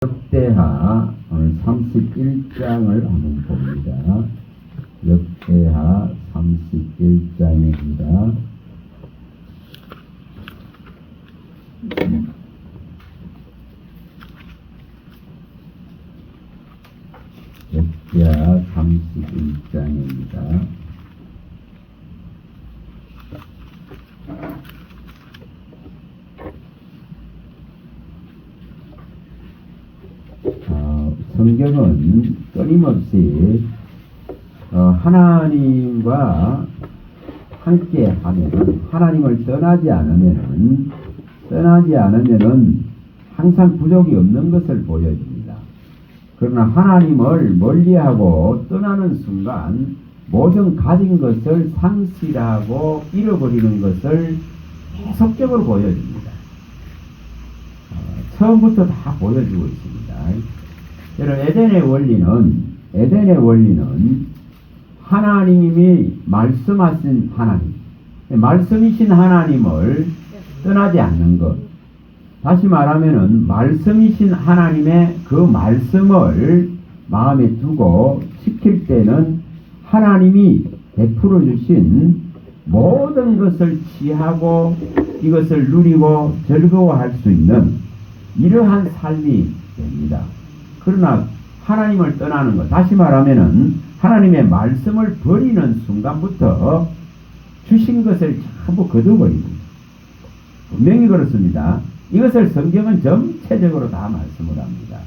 역대하 오늘 31장을 한번 봅니다. 역대하 31장입니다. 역대하 31장입니다. 성경은 끊임없이 하나님과 함께 하면은, 하나님을 떠나지 않으면은 항상 부족이 없는 것을 보여줍니다. 그러나 하나님을 멀리하고 떠나는 순간 모든 가진 것을 상실하고 잃어버리는 것을 계속적으로 보여줍니다. 처음부터 다 보여주고 있습니다. 여러분, 에덴의 원리는 하나님이 말씀하신 하나님, 말씀이신 하나님을 떠나지 않는 것. 다시 말하면은 말씀이신 하나님의 그 말씀을 마음에 두고 지킬 때는 하나님이 베풀어 주신 모든 것을 취하고 이것을 누리고 즐거워할 수 있는 이러한 삶이 됩니다. 그러나 하나님을 떠나는 것, 다시 말하면은 하나님의 말씀을 버리는 순간부터 주신 것을 전부 거둬버립니다. 분명히 그렇습니다. 이것을 성경은 전체적으로 다 말씀을 합니다.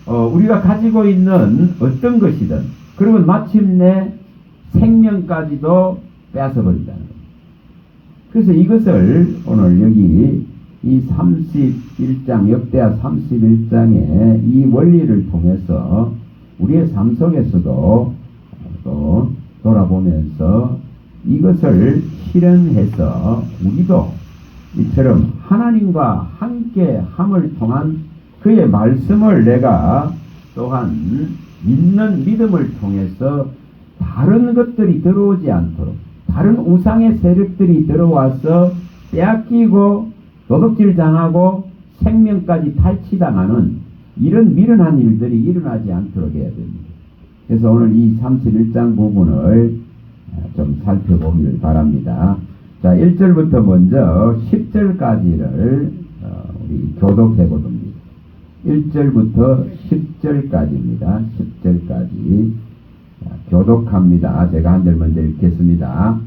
우리가 가지고 있는 어떤 것이든, 그러면 마침내 생명까지도 빼앗아버린다는 거예요. 그래서 이것을 오늘 여기 이 31장, 역대하 31장의 이 원리를 통해서 우리의 삶 속에서도 또 돌아보면서 이것을 실현해서 우리도 이처럼 하나님과 함께 함을 통한 그의 말씀을 내가 또한 믿는 믿음을 통해서 다른 것들이 들어오지 않도록, 다른 우상의 세력들이 들어와서 빼앗기고 도둑질 당하고 생명까지 탈취당하는 이런 미련한 일들이 일어나지 않도록 해야 됩니다. 그래서 오늘 이 31장 부분을 좀 살펴보기를 바랍니다. 자, 1절부터 먼저 10절까지를 우리 교독해 보렵니다. 1절부터 10절까지입니다. 10절까지 교독합니다. 제가 한 절 먼저 읽겠습니다.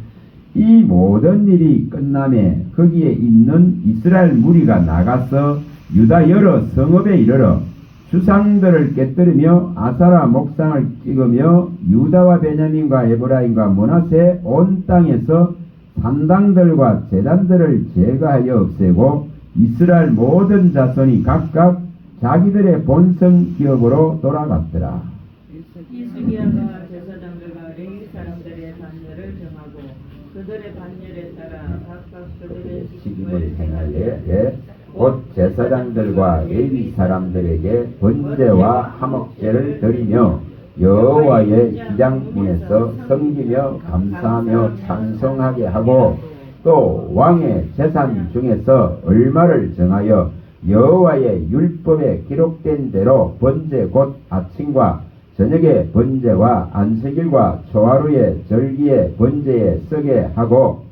이 모든 일이 끝남에 거기에 있는 이스라엘 무리가 나가서 유다 여러 성읍에 이르러 주상들을 깨뜨리며 아사라 목상을 찍으며 유다와 베냐민과 에브라임과 므낫세 온 땅에서 산당들과 제단들을 제거하여 없애고 이스라엘 모든 자손이 각각 자기들의 본성 기업으로 돌아갔더라. 이스기야가 제사장들과 레위 사람들의 반열을 정하고 그들의 반열에 따라 각각 그들의 직임을 행하되 곧 제사장들과 레위 사람들에게 번제와 화목제를 드리며 여호와의 기장문에서 섬기며 감사하며 찬송하게 하고 또 왕의 재산 중에서 얼마를 정하여 여호와의 율법에 기록된 대로 번제 곧 아침과 저녁의 번제와 안식일과 초하루의 절기의 번제에 쓰게 하고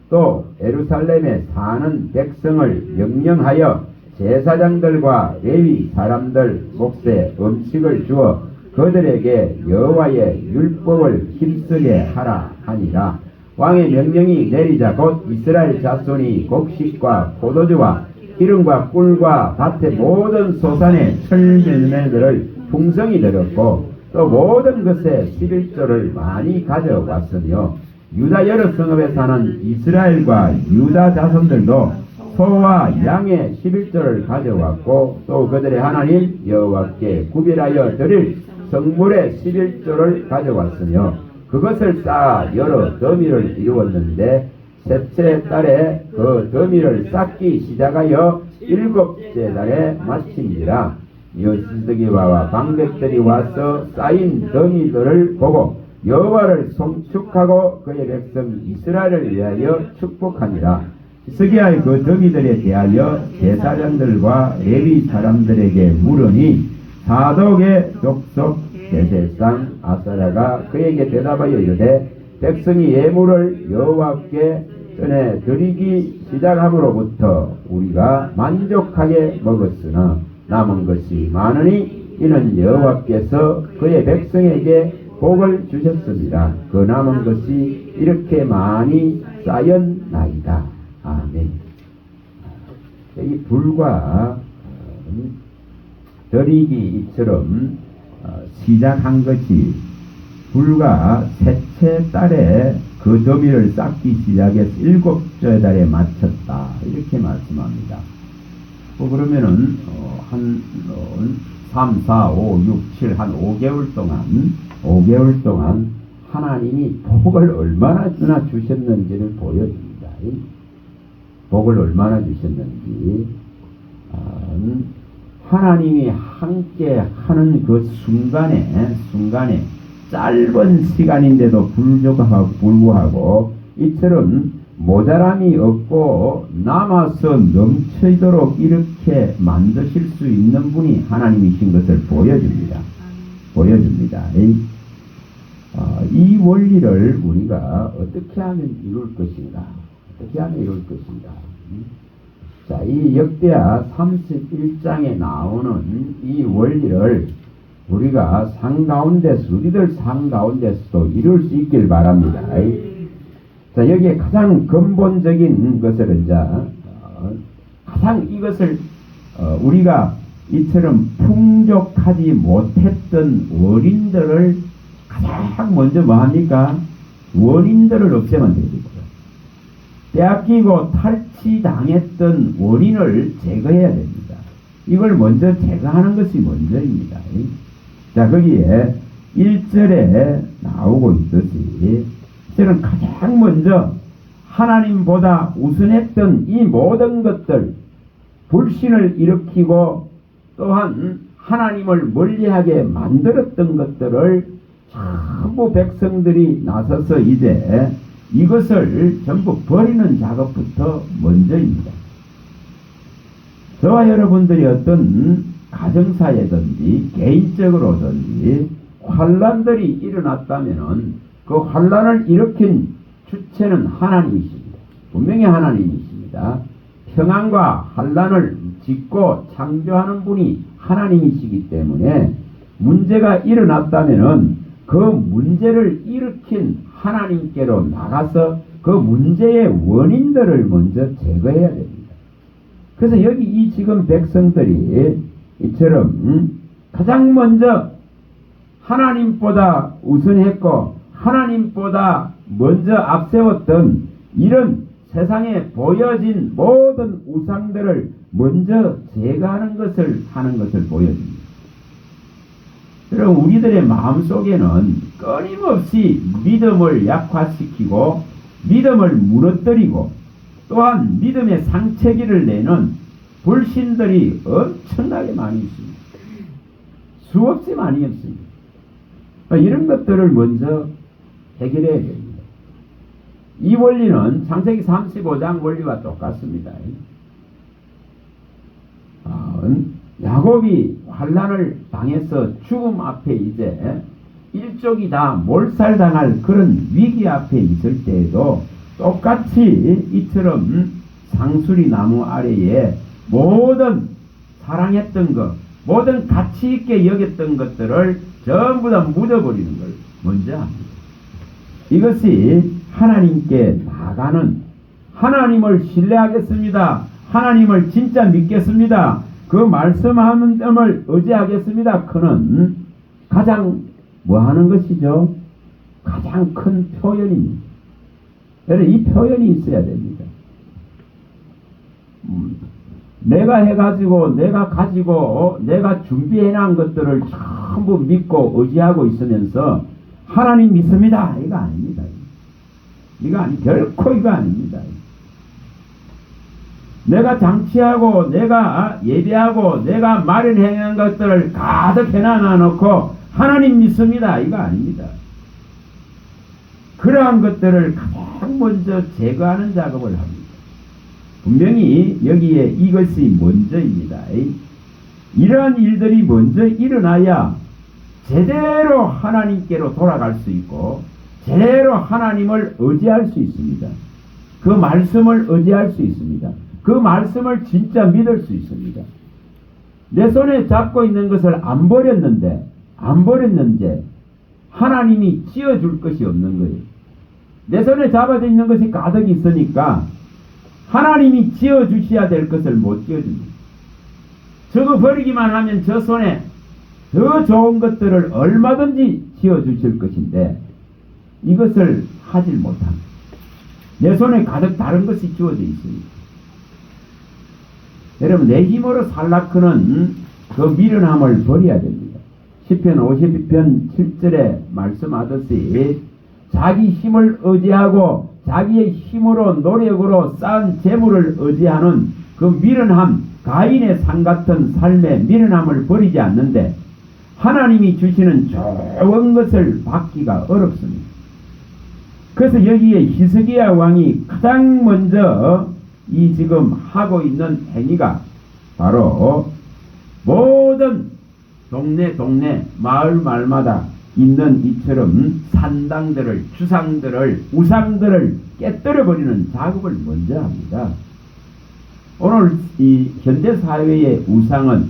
또 예루살렘에 사는 백성을 명령하여 제사장들과 레위 사람들 몫에 음식을 주어 그들에게 여호와의 율법을 힘쓰게 하라 하니라. 왕의 명령이 내리자 곧 이스라엘 자손이 곡식과 포도주와 기름과 꿀과 밭의 모든 소산의 철멜매들을 풍성히 드렸고 또 모든 것에 11조를 많이 가져왔으며 유다 여러 성읍에 사는 이스라엘과 유다 자손들도 소와 양의 11조를 가져왔고 또 그들의 하나님 여호와께 구별하여 드릴 성물의 11조를 가져왔으며 그것을 쌓아 여러 더미를 이루었는데 셋째 달에 그 더미를 쌓기 시작하여 7째 달에 마치니라. 여시드기와 방백들이 와서 쌓인 더미들을 보고 여호와를 송축하고 그의 백성 이스라엘을 위하여 축복하니라. 히스기야의 그 더미들에 대하여 제사장들과 레위 사람들에게 물으니 사독의 족속 대제상 아사랴가 그에게 대답하여 이르되 백성이 예물을 여호와께 전에 드리기 시작함으로부터 우리가 만족하게 먹었으나 남은 것이 많으니 이는 여호와께서 그의 백성에게 복을 주셨습니다. 그 남은 것이 이렇게 많이 쌓였나이다. 아멘. 이 불과 드리기처럼 시작한 것이 불과 셋째 달에 그 더미를 쌓기 시작해서 7째 달에 마쳤다. 이렇게 말씀합니다. 그러면은 한 3, 4, 5, 6, 7, 한 5개월 동안 하나님이 복을 얼마나 주셨는지를 보여줍니다. 복을 얼마나 주셨는지. 하나님이 함께 하는 그 순간에 짧은 시간인데도 불구하고 이처럼 모자람이 없고 남아서 넘치도록 이렇게 만드실 수 있는 분이 하나님이신 것을 보여줍니다. 이 원리를 우리가 어떻게 하면 이룰 것인가? 자, 이 역대하 31장에 나오는 이 원리를 우리가 우리들 삶 가운데서도 이룰 수 있길 바랍니다. 자, 여기에 가장 근본적인 것을 가장 이것을 우리가 이처럼 풍족하지 못했던 원인들을 가장 먼저 뭐합니까? 원인들을 없애면 됩니다. 빼앗기고 탈취당했던 원인을 제거해야 됩니다. 이걸 먼저 제거하는 것이 먼저입니다. 자, 거기에 1절에 나오고 있듯이 저는 가장 먼저 하나님보다 우선했던 이 모든 것들, 불신을 일으키고 또한 하나님을 멀리하게 만들었던 것들을 전부 백성들이 나서서 이제 이것을 전부 버리는 작업부터 먼저입니다. 저와 여러분들이 어떤 가정사에든지 개인적으로든지 환란들이 일어났다면 그 환란을 일으킨 주체는 하나님이십니다. 분명히 하나님이십니다. 평안과 환란을 짓고 창조하는 분이 하나님이시기 때문에 문제가 일어났다면 그 문제를 일으킨 하나님께로 나가서 그 문제의 원인들을 먼저 제거해야 됩니다. 그래서 여기 이 지금 백성들이 이처럼 가장 먼저 하나님보다 우선했고 하나님보다 먼저 앞세웠던 이런 세상에 보여진 모든 우상들을 먼저 제거하는 것을 하는 것을 보여줍니다. 여러분, 우리들의 마음속에는 끊임없이 믿음을 약화시키고 믿음을 무너뜨리고 또한 믿음의 상체기를 내는 불신들이 엄청나게 많이 있습니다. 수없이 많이 있습니다. 이런 것들을 먼저 해결해야 됩니다. 이 원리는 창세기 35장 원리와 똑같습니다. 야곱이 환란을 당해서 죽음 앞에 이제 일족이 다 몰살당할 그런 위기 앞에 있을 때에도 똑같이 이처럼 상수리 나무 아래에 모든 사랑했던 것, 모든 가치 있게 여겼던 것들을 전부 다 묻어버리는 걸 먼저 합니다. 이것이 하나님께 나가는, 하나님을 신뢰하겠습니다, 하나님을 진짜 믿겠습니다, 그 말씀함을 의지하겠습니다, 그는 가장 뭐 하는 것이죠? 가장 큰 표현입니다. 여러분, 이 표현이 있어야 됩니다. 내가 해가지고 내가 가지고 내가 준비해놓은 것들을 전부 믿고 의지하고 있으면서 하나님 믿습니다, 이거 아닙니다. 결코 이거 아닙니다. 내가 장치하고 내가 예배하고 내가 마련해놓은 것들을 가득 해놔놓고 하나님 믿습니다, 이거 아닙니다. 그러한 것들을 가장 먼저 제거하는 작업을 합니다. 분명히 여기에 이것이 먼저입니다. 이러한 일들이 먼저 일어나야 제대로 하나님께로 돌아갈 수 있고 제대로 하나님을 의지할 수 있습니다. 그 말씀을 의지할 수 있습니다. 그 말씀을 진짜 믿을 수 있습니다. 내 손에 잡고 있는 것을 안 버렸는데 하나님이 쥐어줄 것이 없는 거예요. 내 손에 잡아져 있는 것이 가득 있으니까 하나님이 쥐어주셔야 될 것을 못 쥐어줍니다. 저거 버리기만 하면 저 손에 더 좋은 것들을 얼마든지 쥐어주실 것인데 이것을 하질 못합니다. 내 손에 가득 다른 것이 주어져 있습니다. 여러분, 내 힘으로 살라크는 그 미련함을 버려야 됩니다. 시편 52편 7절에 말씀하듯이 자기 힘을 의지하고 자기의 힘으로 노력으로 쌓은 재물을 의지하는 그 미련함, 가인의 산 같은 삶의 미련함을 버리지 않는데 하나님이 주시는 좋은 것을 받기가 어렵습니다. 그래서 여기에 히스기야 왕이 가장 먼저 이 지금 하고 있는 행위가 바로 모든 동네 마을마다 있는 이처럼 산당들을, 주상들을, 우상들을 깨뜨려 버리는 작업을 먼저 합니다. 오늘 이 현대사회의 우상은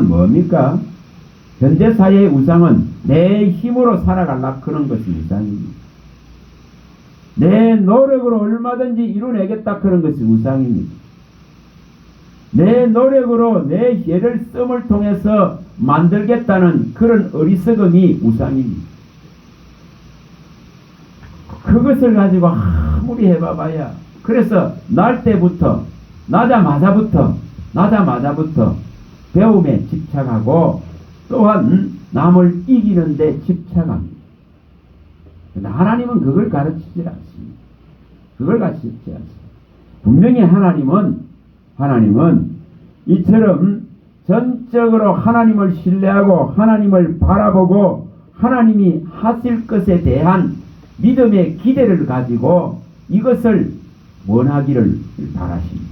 뭡니까? 현대사회의 우상은 내 힘으로 살아가려고 그런 것이 우상입니다. 내 노력으로 얼마든지 이루어내겠다 그런 것이 우상입니다. 내 노력으로 내 애를 씀을 통해서 만들겠다는 그런 어리석음이 우상입니다. 그것을 가지고 아무리 해봐봐야 그래서 나자마자부터 배움에 집착하고 또한 남을 이기는 데 집착합니다. 하나님은 그걸 가르치지 않습니다. 분명히 하나님은 이처럼 전적으로 하나님을 신뢰하고 하나님을 바라보고 하나님이 하실 것에 대한 믿음의 기대를 가지고 이것을 원하기를 바라십니다.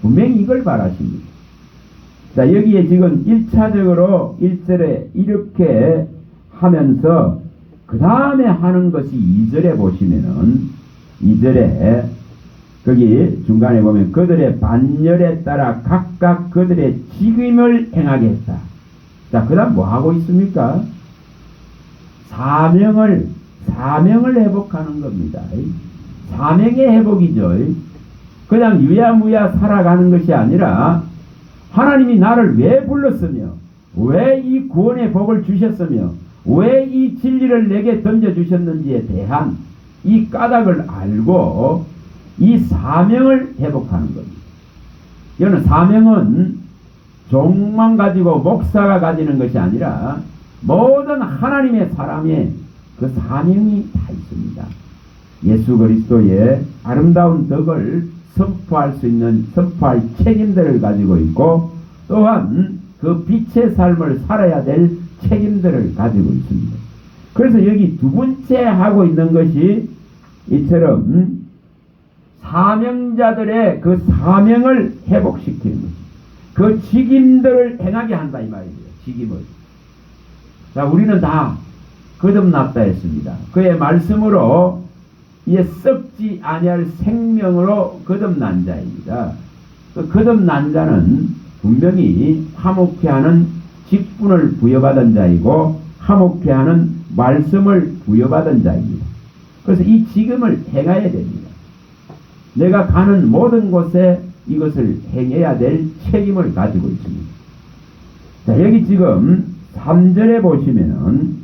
분명히 이걸 바라십니다. 자, 여기에 지금 1차적으로 1절에 이렇게 하면서 그 다음에 하는 것이 2절에 보시면은 2절에 거기 중간에 보면 그들의 반열에 따라 각각 그들의 직임을 행하게 했다. 자, 그 다음 뭐 하고 있습니까? 사명을 회복하는 겁니다. 사명의 회복이죠. 그냥 유야무야 살아가는 것이 아니라 하나님이 나를 왜 불렀으며 왜 이 구원의 복을 주셨으며 왜 이 진리를 내게 던져주셨는지에 대한 이 까닭을 알고 이 사명을 회복하는 겁니다. 이거는 사명은 종만 가지고 목사가 가지는 것이 아니라 모든 하나님의 사람의 그 사명이 다 있습니다. 예수 그리스도의 아름다운 덕을 선포할 책임들을 가지고 있고 또한 그 빛의 삶을 살아야 될 책임들을 가지고 있습니다. 그래서 여기 두 번째 하고 있는 것이 이처럼 사명자들의 그 사명을 회복시키는 것, 그 직임들을 행하게 한다 이 말이에요. 직임을. 자, 우리는 다 거듭났다 했습니다. 그의 말씀으로 이에 썩지 아니할 생명으로 거듭난 자입니다. 그 거듭난 자는 분명히 화목케 하는 직분을 부여받은 자이고 화목케 하는 말씀을 부여받은 자입니다. 그래서 이 직임을 행해야 됩니다. 내가 가는 모든 곳에 이것을 행해야 될 책임을 가지고 있습니다. 자, 여기 지금 3절에 보시면은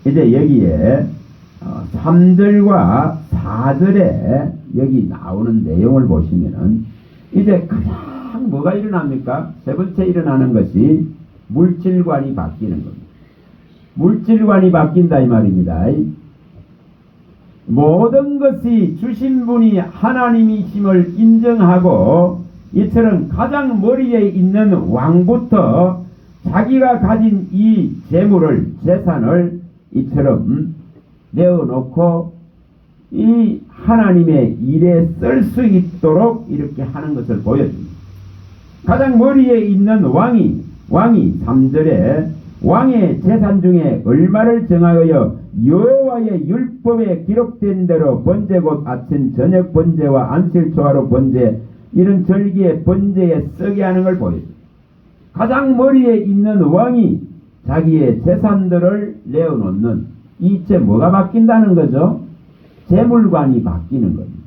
이제 여기에 3절과 4절에 여기 나오는 내용을 보시면은 이제 가장 뭐가 일어납니까? 세 번째 일어나는 것이 물질관이 바뀌는 겁니다. 물질관이 바뀐다 이 말입니다. 모든 것이 주신 분이 하나님이심을 인정하고 이처럼 가장 머리에 있는 왕부터 자기가 가진 이 재물을 재산을 이처럼 내어놓고 이 하나님의 일에 쓸 수 있도록 이렇게 하는 것을 보여줍니다. 가장 머리에 있는 왕이 3절에 왕의 재산 중에 얼마를 정하여 여호와의 율법에 기록된 대로 번제 곧 아침 저녁 번제와 안식 초하루 번제 이런 절기의 번제에 쓰게 하는 걸 보여줍니다. 가장 머리에 있는 왕이 자기의 재산들을 내어놓는 이제 뭐가 바뀐다는 거죠? 재물관이 바뀌는 겁니다.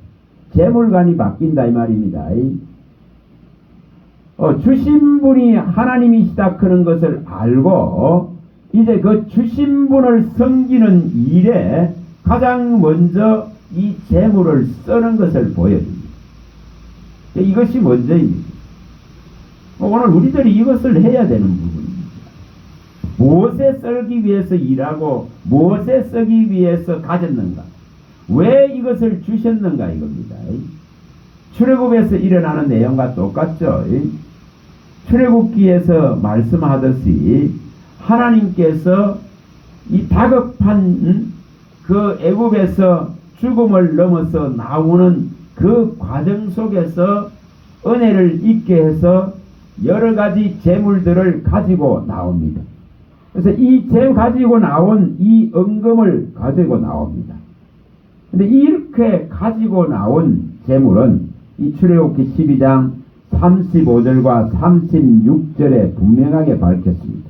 재물관이 바뀐다 이 말입니다. 주신 분이 하나님이시다 그런 것을 알고 이제 그 주신 분을 섬기는 일에 가장 먼저 이 재물을 쓰는 것을 보여줍니다. 이것이 먼저입니다. 오늘 우리들이 이것을 해야 되는 부분입니다. 무엇에 쓰기 위해서 일하고 무엇에 쓰기 위해서 가졌는가? 왜 이것을 주셨는가 이겁니다. 출애굽에서 일어나는 내용과 똑같죠. 출애굽기에서 말씀하듯이 하나님께서 이 다급한 그 애굽에서 죽음을 넘어서 나오는 그 과정 속에서 은혜를 잊게 해서 여러 가지 재물들을 가지고 나옵니다. 그래서 이 가지고 나온 이 은금을 가지고 나옵니다. 근데 이렇게 가지고 나온 재물은 이 출애굽기 12장 35절과 36절에 분명하게 밝혔습니다.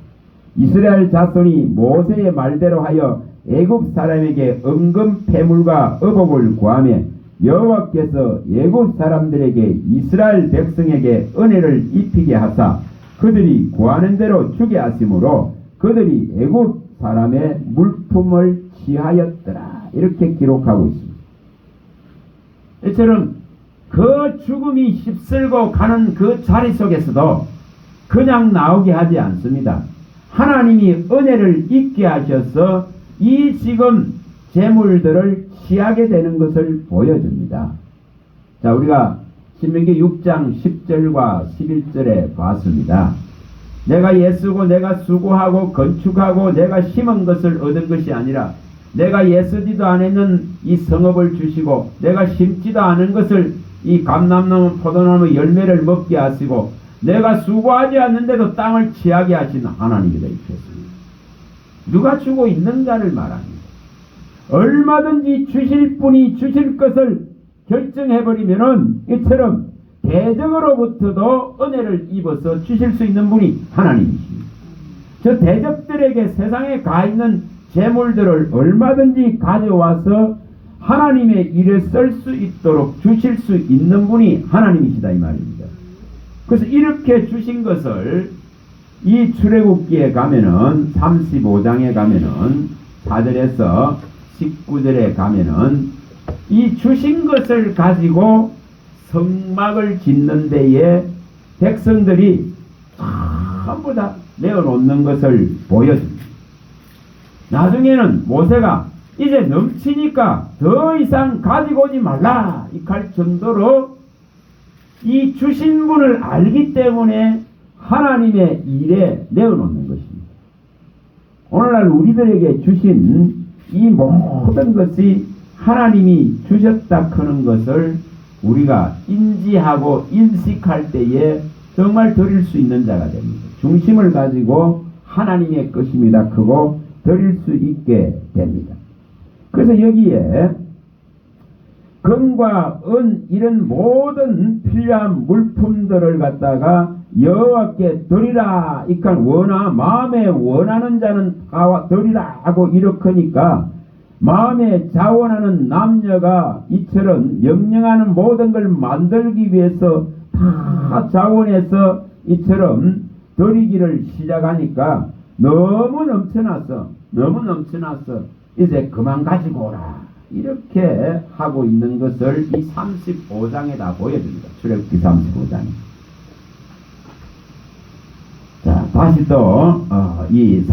이스라엘 자손이 모세의 말대로 하여 애굽 사람에게 은금 패물과 의복을 구하며 여호와께서 애굽 사람들에게 이스라엘 백성에게 은혜를 입히게 하사 그들이 구하는 대로 주게 하심으로 그들이 애굽 사람의 물품을 취하였더라. 이렇게 기록하고 있습니다. 이처럼 그 죽음이 휩쓸고 가는 그 자리 속에서도 그냥 나오게 하지 않습니다. 하나님이 은혜를 잊게 하셔서 이 지금 재물들을 취하게 되는 것을 보여줍니다. 자, 우리가 신명기 6장 10절과 11절에 봤습니다. 내가 애쓰고 내가 수고하고 건축하고 내가 심은 것을 얻은 것이 아니라 내가 애쓰지도 않았는 이 성읍을 주시고 내가 심지도 않은 것을 이 감람나무 포도나무 열매를 먹게 하시고 내가 수고하지 않는데도 땅을 취하게 하시는 하나님이다 이랬습니다. 누가 주고 있는가를 말합니다. 얼마든지 주실 분이 주실 것을 결정해버리면은 이처럼 대적으로부터도 은혜를 입어서 주실 수 있는 분이 하나님이십니다. 저 대적들에게 세상에 가 있는 재물들을 얼마든지 가져와서 하나님의 일에 쓸 수 있도록 주실 수 있는 분이 하나님이시다 이 말입니다. 그래서 이렇게 주신 것을 이 출애굽기에 가면은 35장에 가면은 4절에서 19절에 가면은 이 주신 것을 가지고 성막을 짓는 데에 백성들이 전부 다 내어놓는 것을 보여줍니다. 나중에는 모세가 이제 넘치니까 더 이상 가지고 오지 말라 할 정도로 이 주신 분을 알기 때문에 하나님의 일에 내어놓는 것입니다. 오늘날 우리들에게 주신 이 모든 것이 하나님이 주셨다 하는 것을 우리가 인지하고 인식할 때에 정말 드릴 수 있는 자가 됩니다. 중심을 가지고 하나님의 것입니다 크고 드릴 수 있게 됩니다. 그래서 여기에 금과 은 이런 모든 필요한 물품들을 갖다가 여호와께 드리라. 이칸 마음에 원하는 자는 다 드리라 하고 이렇게니까 마음에 자원하는 남녀가 이처럼 명령하는 모든 걸 만들기 위해서 다 자원해서 이처럼 드리기를 시작하니까 너무 넘쳐났어. 이제 그만 가지고 오라. 이렇게 하고 있는 것을 이 35장에다 보여줍니다. 출애굽기 35장에. 자, 다시 또 이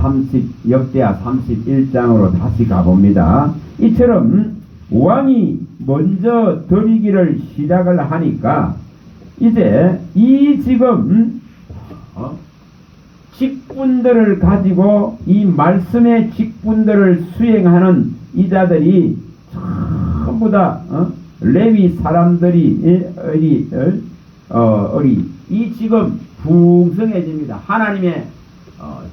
역대하 31장으로 다시 가봅니다. 이처럼 왕이 먼저 드리기를 시작을 하니까 이제 이 지금 직분들을 가지고 이 말씀의 직분들을 수행하는 이자들이 전부 전부 다 레위 사람들이 이 지금 풍성해집니다. 하나님의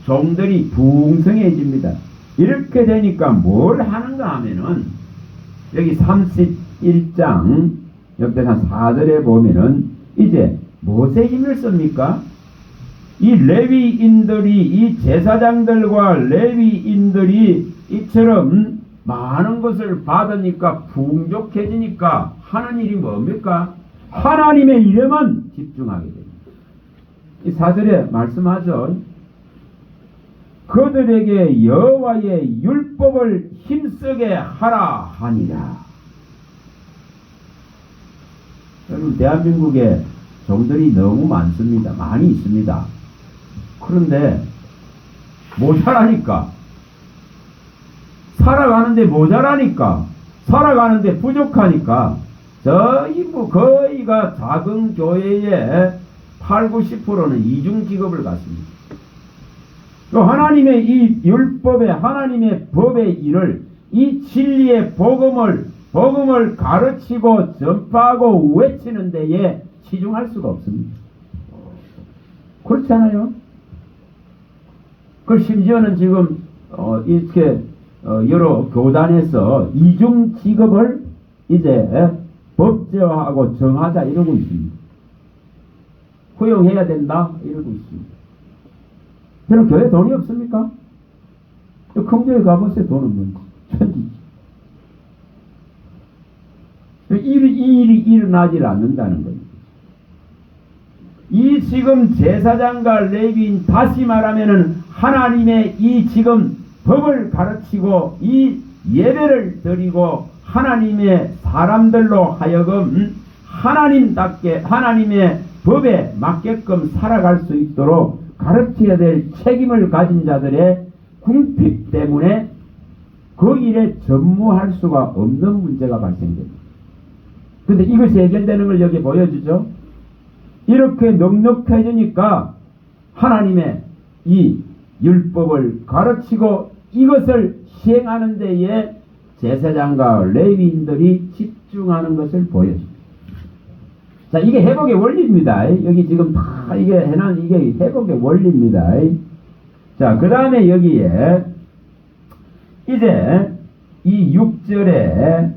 종들이 풍성해집니다. 이렇게 되니까 뭘 하는가 하면은 여기 31장 역대상 4절에 보면은 이제 무엇에 힘을 씁니까? 이 레위인들이 이 제사장들과 레위인들이 이처럼 많은 것을 받으니까 풍족해지니까 하는 일이 뭡니까? 하나님의 일에만 집중하게 됩니다. 이 4절에 말씀하죠. 그들에게 여호와의 율법을 힘쓰게 하라 하니라. 여러분, 대한민국에 종들이 너무 많습니다. 많이 있습니다. 그런데 모자라니까, 살아가는데 모자라니까, 살아가는데 부족하니까 거의가 작은 교회의 8, 90%는 이중직업을 갖습니다. 또 하나님의 이 율법의 하나님의 법의 일을 이 진리의 복음을 가르치고 전파하고 외치는 데에 치중할 수가 없습니다. 그렇지 않아요? 그 심지어는 지금 이렇게 여러 교단에서 이중 직업을 이제 법제화하고 정하자 이러고 있습니다. 허용해야 된다 이러고 있습니다. 저는 교회 돈이 없습니까? 큰 교회 가보세요. 돈 없는 거. 천지지. 이 일이 일어나질 않는다는 거예요. 이 지금 제사장과 레위인, 다시 말하면은 하나님의 이 지금 법을 가르치고 이 예배를 드리고 하나님의 사람들로 하여금 하나님답게 하나님의 법에 맞게끔 살아갈 수 있도록 가르쳐야 될 책임을 가진 자들의 궁핍 때문에 그 일에 전무할 수가 없는 문제가 발생됩니다. 그런데 이것이 해결되는 걸 여기 보여주죠. 이렇게 넉넉해지니까 하나님의 이 율법을 가르치고 이것을 시행하는 데에 제사장과 레위인들이 집중하는 것을 보여줍니다. 자, 이게 회복의 원리입니다. 여기 지금 다 이게 해놓은 이게 회복의 원리입니다. 자, 그 다음에 여기에 이제 이 6절에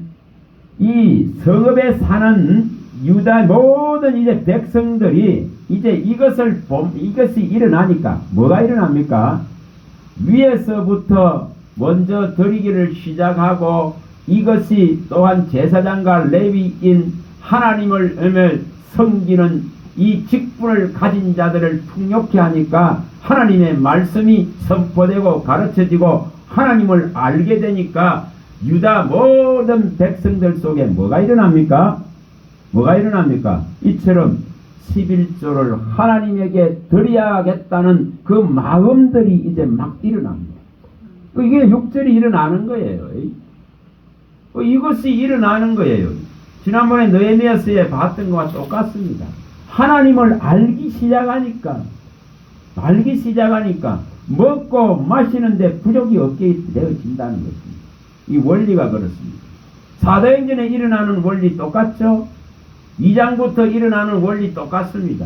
이 성읍에 사는 유다 모든 이제 백성들이 이제 이것이 일어나니까 뭐가 일어납니까? 위에서부터 먼저 드리기를 시작하고 이것이 또한 제사장과 레위인 하나님을 섬기는 이 직분을 가진 자들을 풍요케 하니까 하나님의 말씀이 선포되고 가르쳐지고 하나님을 알게 되니까 유다 모든 백성들 속에 뭐가 일어납니까? 뭐가 일어납니까? 이처럼 11조를 하나님에게 드려야겠다는 그 마음들이 이제 막 일어납니다. 이게 6절이 일어나는 거예요. 이것이 일어나는 거예요. 지난번에 느헤미야서에 봤던 것과 똑같습니다. 하나님을 알기 시작하니까 먹고 마시는데 부족이 없게 되어진다는 것입니다. 이 원리가 그렇습니다. 사도행전에 일어나는 원리 똑같죠? 2장부터 일어나는 원리 똑같습니다.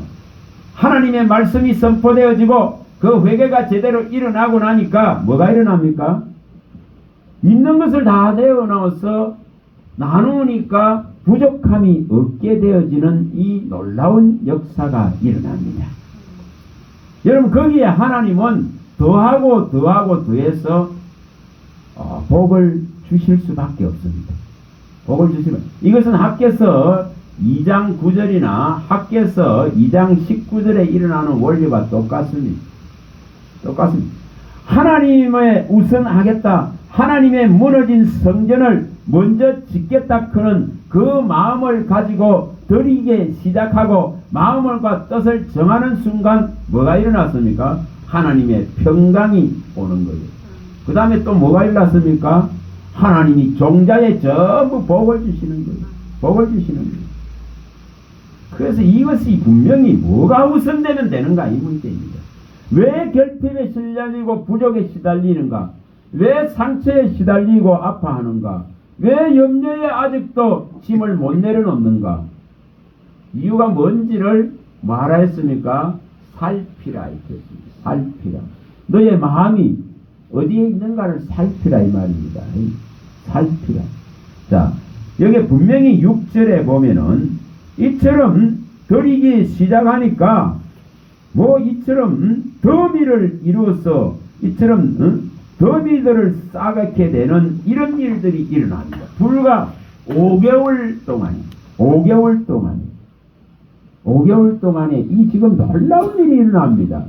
하나님의 말씀이 선포되어지고 그 회개가 제대로 일어나고 나니까 뭐가 일어납니까? 있는 것을 다 내어놓아서 나누니까 부족함이 없게 되어지는 이 놀라운 역사가 일어납니다. 여러분, 거기에 하나님은 더하고 더해서 복을 주실 수밖에 없습니다. 복을 주시면 이것은 학개서 2장 9절이나 학개서 2장 19절에 일어나는 원리와 똑같습니다. 하나님의 우선하겠다, 하나님의 무너진 성전을 먼저 짓겠다 그는 그 마음을 가지고 드리게 시작하고 마음과 뜻을 정하는 순간 뭐가 일어났습니까? 하나님의 평강이 오는 거예요. 그 다음에 또 뭐가 일어났습니까? 하나님이 종자에 전부 복을 주시는 거예요. 복을 주시는 거예요. 그래서 이것이 분명히 뭐가 우선되면 되는가 이 문제입니다. 왜 결핍에 시달리고 부족에 시달리는가? 왜 상처에 시달리고 아파하는가? 왜 염려에 아직도 짐을 못 내려놓는가? 이유가 뭔지를 말하였습니까? 살피라 이랬습니다. 살피라. 너의 마음이 어디에 있는가를 살피라 이 말입니다. 살피라. 자, 여기 분명히 6절에 보면은 이처럼 드리기 시작하니까 뭐 이처럼 더미를 이루어서 이처럼 더미들을 싸게 되는 이런 일들이 일어납니다. 불과 5개월 동안에 이 지금 놀라운 일이 일어납니다.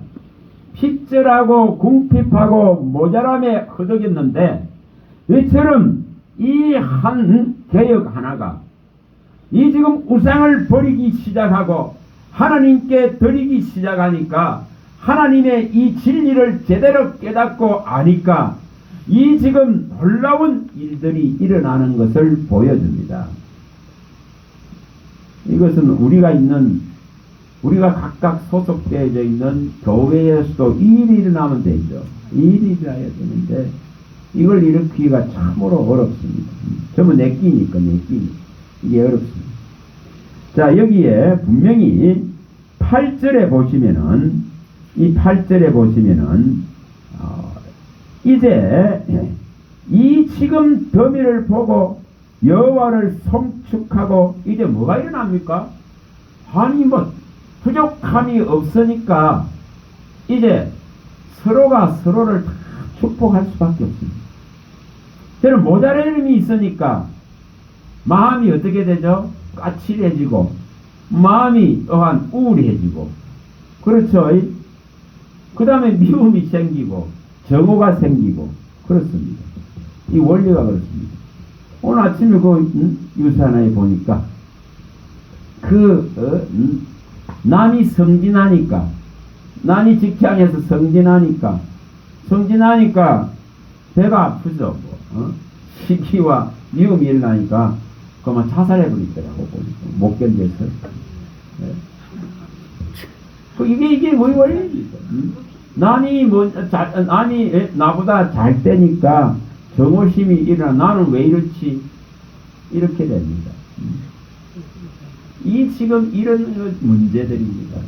핍절하고 궁핍하고 모자람에 허덕였는데 이처럼 이 한 개혁 하나가 이 지금 우상을 버리기 시작하고 하나님께 드리기 시작하니까 하나님의 이 진리를 제대로 깨닫고 아니까 이 지금 놀라운 일들이 일어나는 것을 보여줍니다. 이것은 우리가 각각 소속되어 있는 교회에서도 이 일이 일어나면 되죠. 이 일이 일어나야 되는데 이걸 일으키기가 참으로 어렵습니다. 전부 내끼니까 이게 어렵습니다. 자, 여기에 분명히 8절에 보시면은 이제 이 지금 더미를 보고 여호와를 송축하고 이제 뭐가 일어납니까? 아니 뭐 부족함이 없으니까 이제 서로가 서로를 다 축복할 수밖에 없습니다. 저는 모자람이 있으니까 마음이 어떻게 되죠? 까칠해지고 마음이 또한 우울해지고 그렇죠? 그 다음에 미움이 생기고 정오가 생기고 그렇습니다. 이 원리가 그렇습니다. 오늘 아침에 유산에 보니까 남이 성진하니까 남이 직장에서 성진하니까 배가 아프죠. 시기와 미움이 일어나니까 그만 자살해버리더라고. 못 견뎌서. 이게 뭐 원리입니까? 남이 나보다 잘 되니까 정오심이 일어나. 나는 왜 이렇지? 이렇게 됩니다. 이 지금 이런 문제들입니다.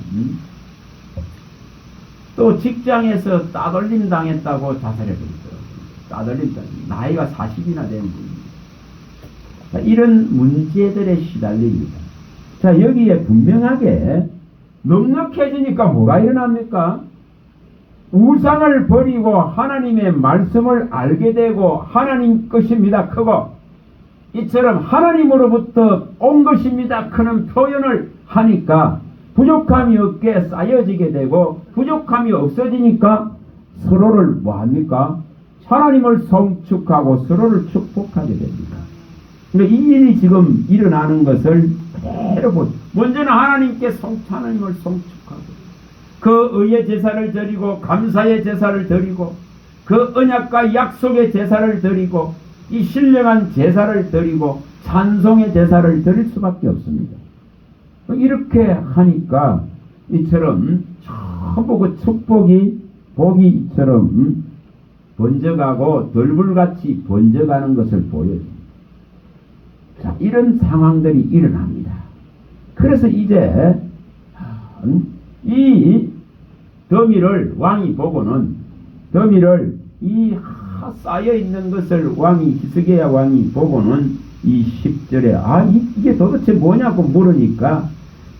또 직장에서 따돌림 당했다고 자살해버리더라고요. 따돌림 나이가 40이나 된 분입니다. 이런 문제들에 시달립니다. 자, 여기에 분명하게 넉넉해지니까 뭐가 일어납니까? 우상을 버리고 하나님의 말씀을 알게 되고 하나님 것입니다 크고 이처럼 하나님으로부터 온 것입니다 크는 표현을 하니까 부족함이 없게 쌓여지게 되고 부족함이 없어지니까 서로를 뭐합니까? 하나님을 송축하고 서로를 축복하게 됩니다. 그러니까 이 일이 지금 일어나는 것을 그대로 보죠. 먼저는 하나님을 송축하고 그 의의 제사를 드리고 감사의 제사를 드리고 그 언약과 약속의 제사를 드리고 이 신령한 제사를 드리고 찬송의 제사를 드릴 수밖에 없습니다. 이렇게 하니까 이처럼 전부 그 축복이 복이처럼 번져가고 들불같이 번져가는 것을 보여줍니다. 자, 이런 상황들이 일어납니다. 그래서 이제 이 더미를 왕이 보고는 더미를 이 쌓여 있는 것을 히스기야 왕이 보고는 이 10절에 이게 도대체 뭐냐고 물으니까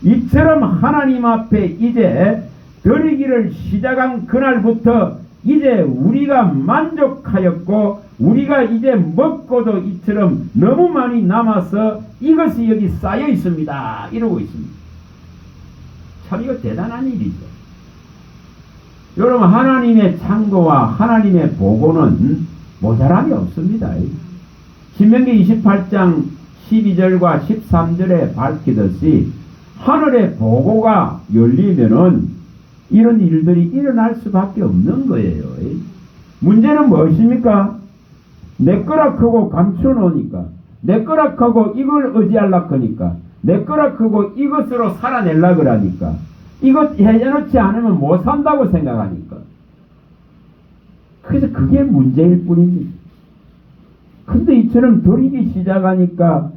이처럼 하나님 앞에 이제 드리기를 시작한 그날부터 이제 우리가 만족하였고 우리가 이제 먹고도 이처럼 너무 많이 남아서 이것이 여기 쌓여 있습니다. 이러고 있습니다. 참 이거 대단한 일이죠. 여러분 하나님의 창고와 하나님의 보고는 모자람이 없습니다. 신명기 28장 12절과 13절에 밝히듯이 하늘의 보고가 열리면은 이런 일들이 일어날 수밖에 없는 거예요. 문제는 무엇입니까? 내 거라 크고 감춰놓으니까 내 거라 크고 이걸 의지하려고 하니까 내 거라 크고 이것으로 살아내려고 그러니까 이것 해놓지 않으면 못 산다고 생각하니까 그래서 그게 문제일 뿐입니다. 근데 이처럼 드리기 시작하니까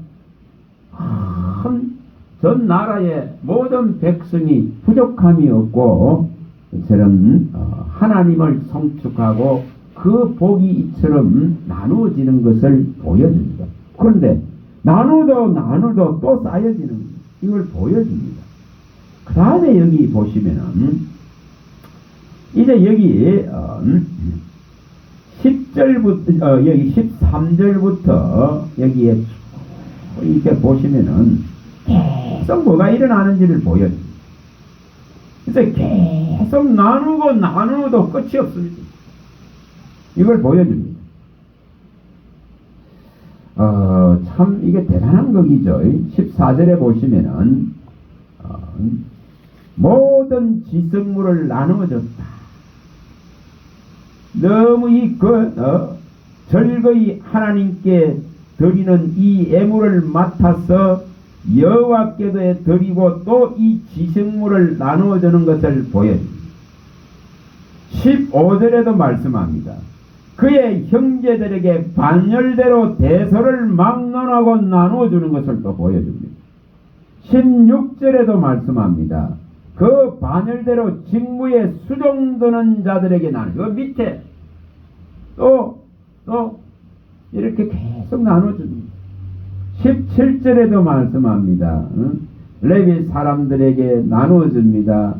전 나라의 모든 백성이 부족함이 없고 이처럼 하나님을 성축하고 그 복이 이처럼 나누어지는 것을 보여줍니다. 그런데 나누도 또 쌓여지는 이걸 보여줍니다. 그 다음에 여기 보시면은 이제 여기 10절부터 여기 13절부터 여기에 이렇게 보시면은 계속 뭐가 일어나는지를 보여줍니다. 그래서 계속 나누도 끝이 없습니다. 이걸 보여줍니다. 참 이게 대단한 거기죠. 14절에 보시면은 모든 지성물을 나누어줬다. 너무 절거히 하나님께 드리는 이 예물을 맡아서 여호와께도 드리고 또 이 지성물을 나누어주는 것을 보여줍니다. 15절에도 말씀합니다. 그의 형제들에게 반열대로 대서를 막론하고 나누어주는 것을 또 보여줍니다. 16절에도 말씀합니다. 그 반열대로 직무에 수종드는 자들에게 나누어. 그 밑에 또 이렇게 계속 나눠줍니다. 17절에도 말씀합니다. 레위 사람들에게 나누어줍니다.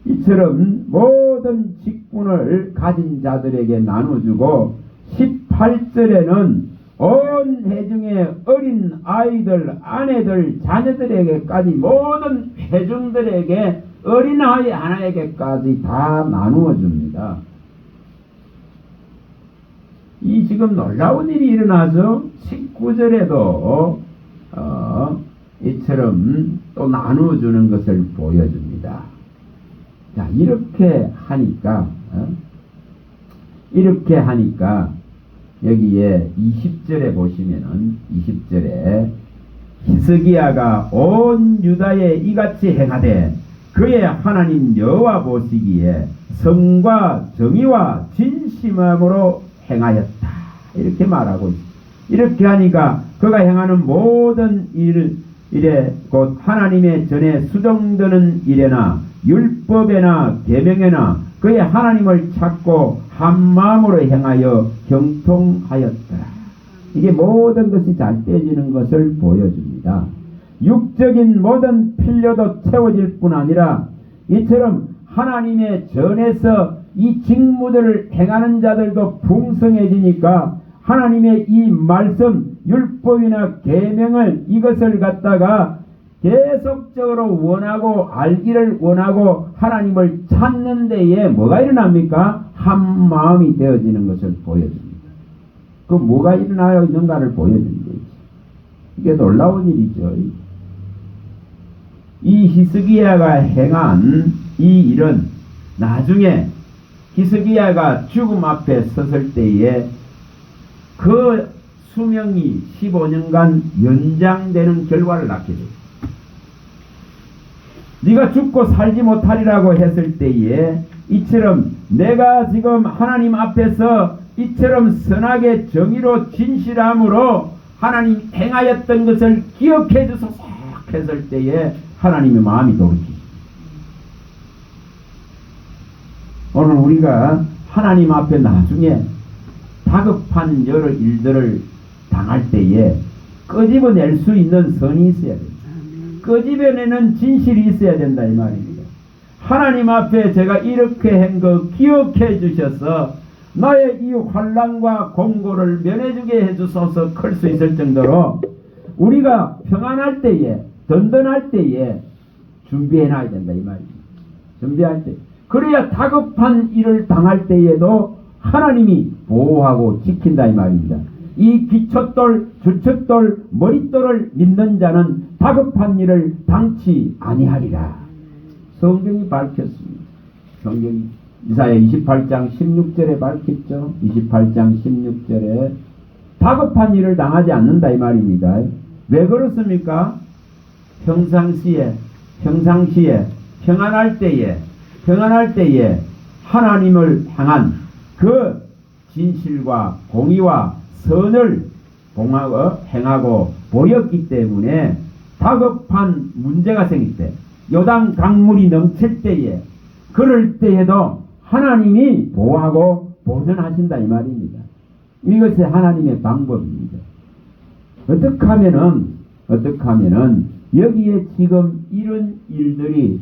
이처럼 모든 직분을 가진 자들에게 나눠주고 18절에는 온 회중의 어린 아이들, 아내들, 자녀들에게까지 모든 회중들에게 어린아이 하나에게까지 다 나누어줍니다. 이 지금 놀라운 일이 일어나죠. 19절에도 이처럼 또 나누어주는 것을 보여줍니다. 자, 이렇게 하니까 여기에 20절에 보시면은 20절에 히스기야가 온 유다에 이같이 행하되 그의 하나님 여호와 보시기에 성과 정의와 진심함으로 행하였다. 이렇게 말하고 있습니다. 이렇게 하니까 그가 행하는 모든 일에 곧 하나님의 전에 수정되는 일에나 율법에나 계명에나 그의 하나님을 찾고 한 마음으로 행하여 경통하였더라. 이게 모든 것이 잘 떼지는 것을 보여줍니다. 육적인 모든 필요도 채워질 뿐 아니라 이처럼 하나님의 전에서 이 직무들을 행하는 자들도 풍성해지니까 하나님의 이 말씀, 율법이나 계명을 이것을 갖다가 계속적으로 원하고 알기를 원하고 하나님을 찾는 데에 뭐가 일어납니까? 한 마음이 되어지는 것을 보여줍니다. 그 뭐가 일어나야 있는가를 보여주는 거죠. 이게 놀라운 일이죠. 이 히스기야가 행한 이 일은 나중에 히스기야가 죽음 앞에 섰을 때에 그 수명이 15년간 연장되는 결과를 낳게 됩니다. 네가 죽고 살지 못하리라고 했을 때에 이처럼 내가 지금 하나님 앞에서 이처럼 선하게 정의로 진실함으로 하나님 행하였던 것을 기억해 주소서 했을 때에 하나님의 마음이 돌이키죠. 오늘 우리가 하나님 앞에 나중에 다급한 여러 일들을 당할 때에 끄집어낼 수 있는 선이 있어야 된다. 끄집어내는 진실이 있어야 된다 이 말입니다. 하나님 앞에 제가 이렇게 한 거 기억해 주셔서 나의 이 환난과 공고를 면해주게 해주소서 클 수 있을 정도로 우리가 평안할 때에 든든할 때에 준비해놔야 된다 이 말입니다. 준비할 때 그래야 다급한 일을 당할 때에도 하나님이 보호하고 지킨다 이 말입니다. 이 기초돌, 주춧돌, 머릿돌을 믿는 자는 다급한 일을 당치 아니하리라. 성경이 밝혔습니다. 성경이 이사야 28장 16절에 밝혔죠. 28장 16절에 다급한 일을 당하지 않는다 이 말입니다. 왜 그렇습니까? 평상시에 평안할 때에 하나님을 향한 그 진실과 공의와 선을 행하고 보였기 때문에 다급한 문제가 생길 때, 요단 강물이 넘칠 때에, 그럴 때에도 하나님이 보호하고 보존하신다 이 말입니다. 이것이 하나님의 방법입니다. 어떻게 하면은 여기에 지금 이런 일들이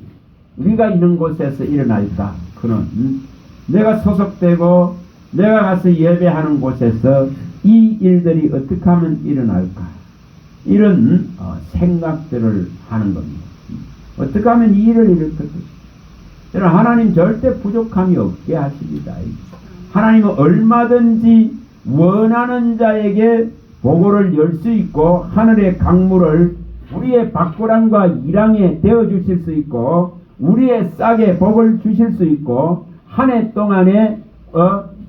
우리가 있는 곳에서 일어날까? 그는 내가 소속되고 내가 가서 예배하는 곳에서 이 일들이 어떻게 하면 일어날까? 이런 생각들을 하는 겁니다. 어떻게 하면 이 일을 일으켰을까? 하나님 절대 부족함이 없게 하십니다. 하나님은 얼마든지 원하는 자에게 보고를 열 수 있고 하늘의 강물을 우리의 박구랑과 이랑에 되어 주실 수 있고 우리의 싹에 복을 주실 수 있고 한 해 동안에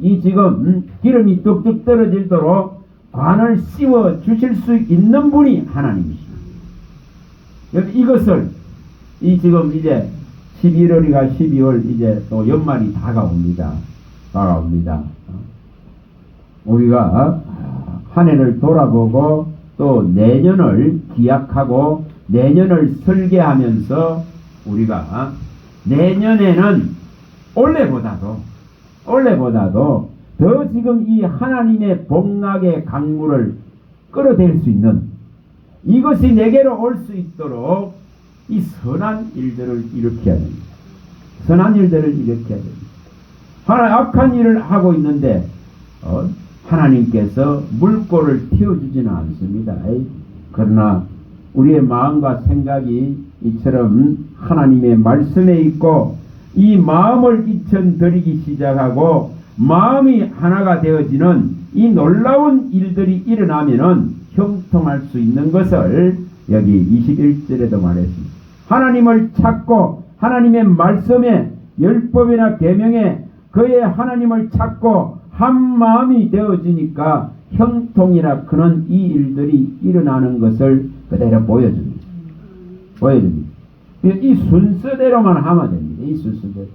이 지금 기름이 뚝뚝 떨어지도록 관을 씌워 주실 수 있는 분이 하나님이십니다. 이것을 지금 이제 11월이가 12월 이제 또 연말이 다가옵니다. 우리가 한 해를 돌아보고 또 내년을 기약하고 내년을 설계하면서 우리가 내년에는 올해보다도 더 지금 이 하나님의 복락의 강물을 끌어댈 수 있는 이것이 내게로 올 수 있도록 이 선한 일들을 일으켜야 됩니다. 선한 일들을 일으켜야 됩니다. 악한 일을 하고 있는데 하나님께서 물꼬를 틔워주지는 않습니다. 그러나 우리의 마음과 생각이 이처럼 하나님의 말씀에 있고 이 마음을 이천드리기 시작하고 마음이 하나가 되어지는 이 놀라운 일들이 일어나면은 형통할 수 있는 것을 여기 21절에도 말했습니다. 하나님을 찾고 하나님의 말씀에 율법이나 계명에 그의 하나님을 찾고 한 마음이 되어지니까 형통이라 그런 이 일들이 일어나는 것을 그대로 보여줍니다. 이 순서대로만 하면 됩니다. 이 순서대로.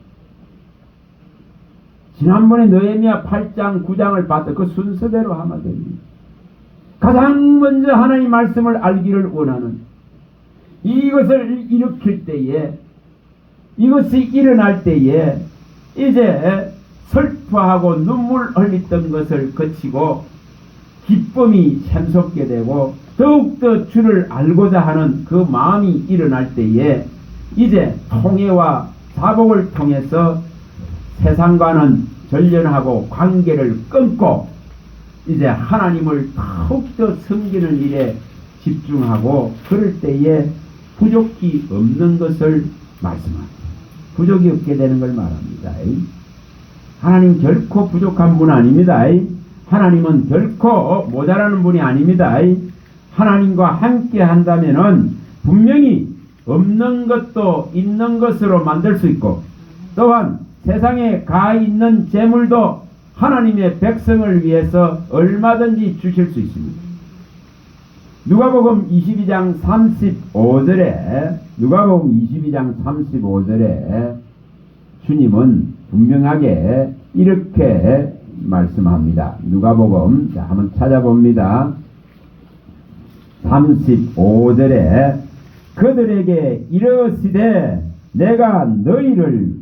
지난번에 느헤미야 8장 9장을 봤던 그 순서대로 하면 됩니다. 가장 먼저 하나님의 말씀을 알기를 원하는 이것을 일으킬 때에 이것이 일어날 때에 이제 슬퍼하고 눈물 흘렸던 것을 거치고 기쁨이 샘솟게 되고 더욱더 주를 알고자 하는 그 마음이 일어날 때에 이제 통해와 자복을 통해서 세상과는 전련하고 관계를 끊고 이제 하나님을 더욱더 섬기는 일에 집중하고 그럴 때에 부족이 없는 것을 말씀합니다. 부족이 없게 되는 걸 말합니다. 하나님 결코 부족한 분 아닙니다. 하나님은 결코 모자라는 분이 아닙니다. 하나님과 함께 한다면은 분명히 없는 것도 있는 것으로 만들 수 있고 또한 세상에 가 있는 재물도 하나님의 백성을 위해서 얼마든지 주실 수 있습니다. 누가복음 22장 35절에 주님은 분명하게 이렇게 말씀합니다. 누가복음 한번 찾아봅니다. 35절에 그들에게 이르시되 내가 너희를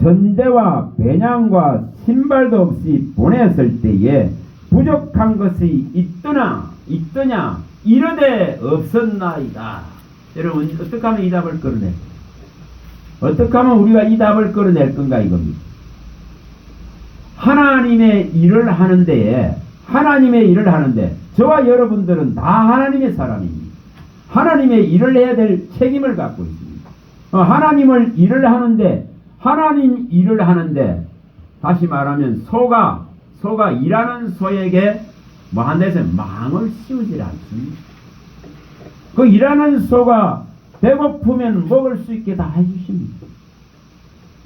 전대와 배낭과 신발도 없이 보냈을 때에 부족한 것이 있더냐 이르되 없었나이다. 여러분 어떻게 하면 이 답을 끌어내? 어떻게 하면 우리가 이 답을 끌어낼 건가 이겁니다. 하나님의 일을 하는데 저와 여러분들은 다 하나님의 사람입니다. 하나님의 일을 해야 될 책임을 갖고 있습니다. 하나님 일을 하는데 다시 말하면 소가 일하는 소에게 뭐 한데서 망을 씌우질 않습니다. 그 일하는 소가 배고프면 먹을 수 있게 다 해주십니다.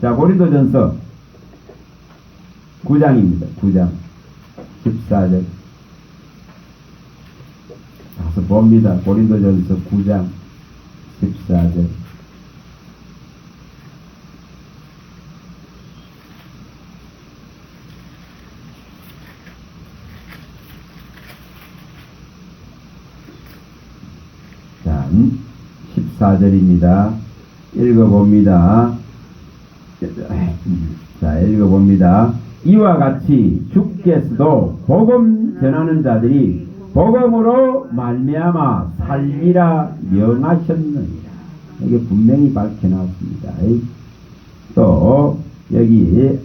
자, 고린도전서 9장입니다. 9장 14절 가서 봅니다. 고린도전서 9장 14절 14절입니다. 읽어봅니다. 자, 읽어봅니다. 이와 같이 주께서도 복음 전하는 자들이 복음으로 말미암아 살리라 명하셨느니라. 이게 분명히 밝혀놨습니다. 또 여기